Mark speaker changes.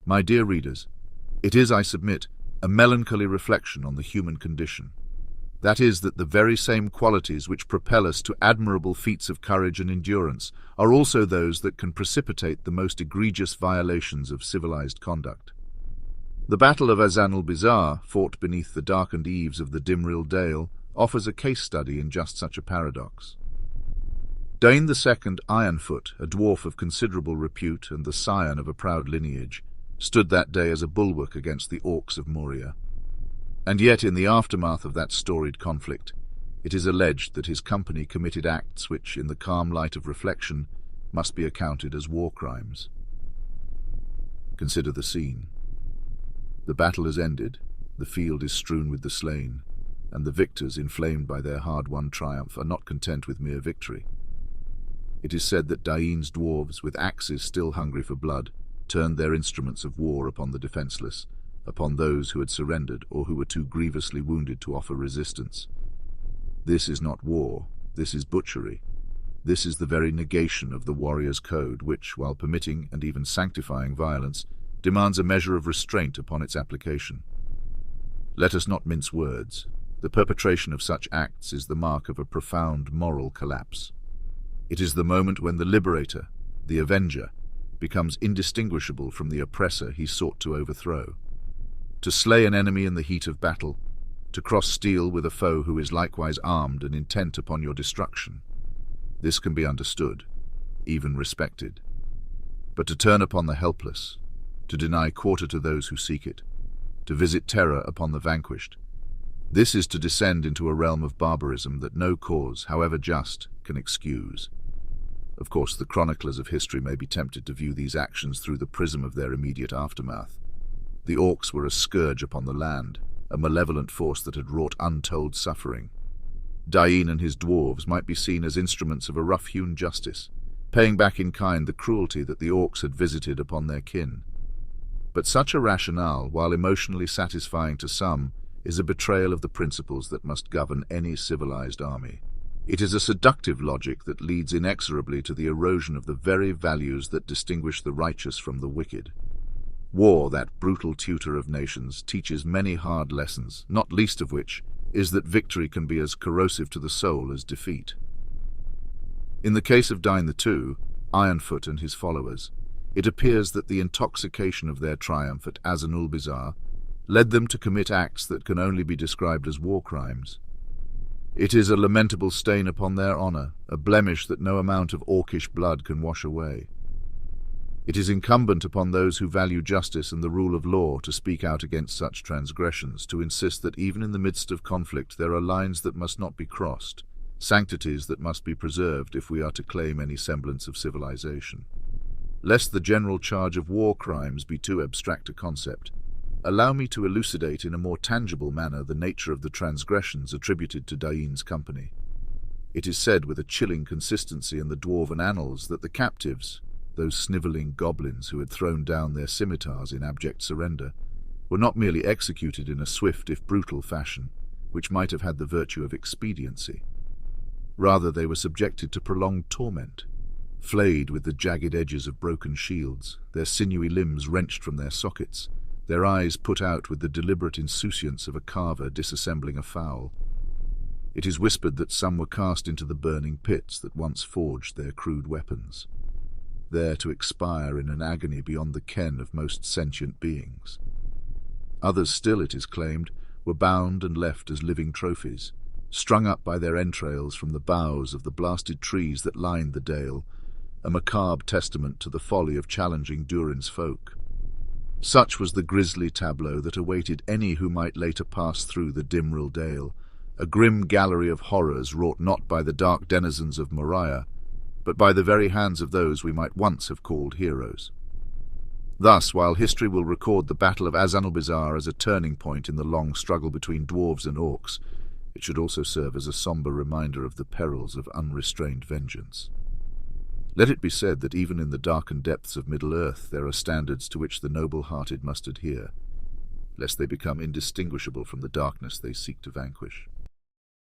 Speaker 1: My dear readers, it is, I submit, a melancholy reflection on the human condition. That is, that the very same qualities which propel us to admirable feats of courage and endurance are also those that can precipitate the most egregious violations of civilized conduct. The Battle of Azan-ul-Bizar, fought beneath the darkened eaves of the Dimril Dale, offers a case study in just such a paradox. Dáin II Ironfoot, a dwarf of considerable repute and the scion of a proud lineage, stood that day as a bulwark against the orcs of Moria. And yet, in the aftermath of that storied conflict, it is alleged that his company committed acts which, in the calm light of reflection, must be accounted as war crimes. Consider the scene. The battle has ended, the field is strewn with the slain, and the victors, inflamed by their hard-won triumph, are not content with mere victory. It is said that Dáin's dwarves, with axes still hungry for blood, turned their instruments of war upon the defenceless, upon those who had surrendered or who were too grievously wounded to offer resistance. This is not war, this is butchery. This is the very negation of the warrior's code which, while permitting and even sanctifying violence, demands a measure of restraint upon its application. Let us not mince words. The perpetration of such acts is the mark of a profound moral collapse. It is the moment when the liberator, the avenger, becomes indistinguishable from the oppressor he sought to overthrow. To slay an enemy in the heat of battle, to cross steel with a foe who is likewise armed and intent upon your destruction. This can be understood, even respected. But to turn upon the helpless, to deny quarter to those who seek it, to visit terror upon the vanquished, this is to descend into a realm of barbarism that no cause, however just, can excuse. Of course, the chroniclers of history may be tempted to view these actions through the prism of their immediate aftermath. The orcs were a scourge upon the land, a malevolent force that had wrought untold suffering. Dáin and his dwarves might be seen as instruments of a rough-hewn justice, paying back in kind the cruelty that the orcs had visited upon their kin. But such a rationale, while emotionally satisfying to some, is a betrayal of the principles that must govern any civilized army. It is a seductive logic that leads inexorably to the erosion of the very values that distinguish the righteous from the wicked. War, that brutal tutor of nations, teaches many hard lessons, not least of which is that victory can be as corrosive to the soul as defeat. In the case of Dáin II, Ironfoot and his followers, it appears that the intoxication of their triumph at Azan-ul-Bizar led them to commit acts that can only be described as war crimes. It is a lamentable stain upon their honor, a blemish that no amount of orcish blood can wash away. It is incumbent upon those who value justice and the rule of law to speak out against such transgressions, to insist that even in the midst of conflict there are lines that must not be crossed, sanctities that must be preserved if we are to claim any semblance of civilization. Lest the general charge of war crimes be too abstract a concept, allow me to elucidate in a more tangible manner the nature of the transgressions attributed to Dáin's company. It is said with a chilling consistency in the dwarven annals that the captives, those snivelling goblins who had thrown down their scimitars in abject surrender, were not merely executed in a swift if brutal fashion, which might have had the virtue of expediency. Rather, they were subjected to prolonged torment, flayed with the jagged edges of broken shields, their sinewy limbs wrenched from their sockets, their eyes put out with the deliberate insouciance of a carver disassembling a fowl. It is whispered that some were cast into the burning pits that once forged their crude weapons, there to expire in an agony beyond the ken of most sentient beings. Others still, it is claimed, were bound and left as living trophies, strung up by their entrails from the boughs of the blasted trees that lined the dale, a macabre testament to the folly of challenging Durin's folk. Such was the grisly tableau that awaited any who might later pass through the Dimril Dale, a grim gallery of horrors wrought not by the dark denizens of Moria, but by the very hands of those we might once have called heroes. Thus, while history will record the Battle of Azan-ul-Bizar as a turning point in the long struggle between dwarves and orcs, it should also serve as a somber reminder of the perils of unrestrained vengeance. Let it be said that even in the darkened depths of Middle-earth there are standards to which the noble-hearted must adhere, lest they become indistinguishable from the darkness they seek to vanquish.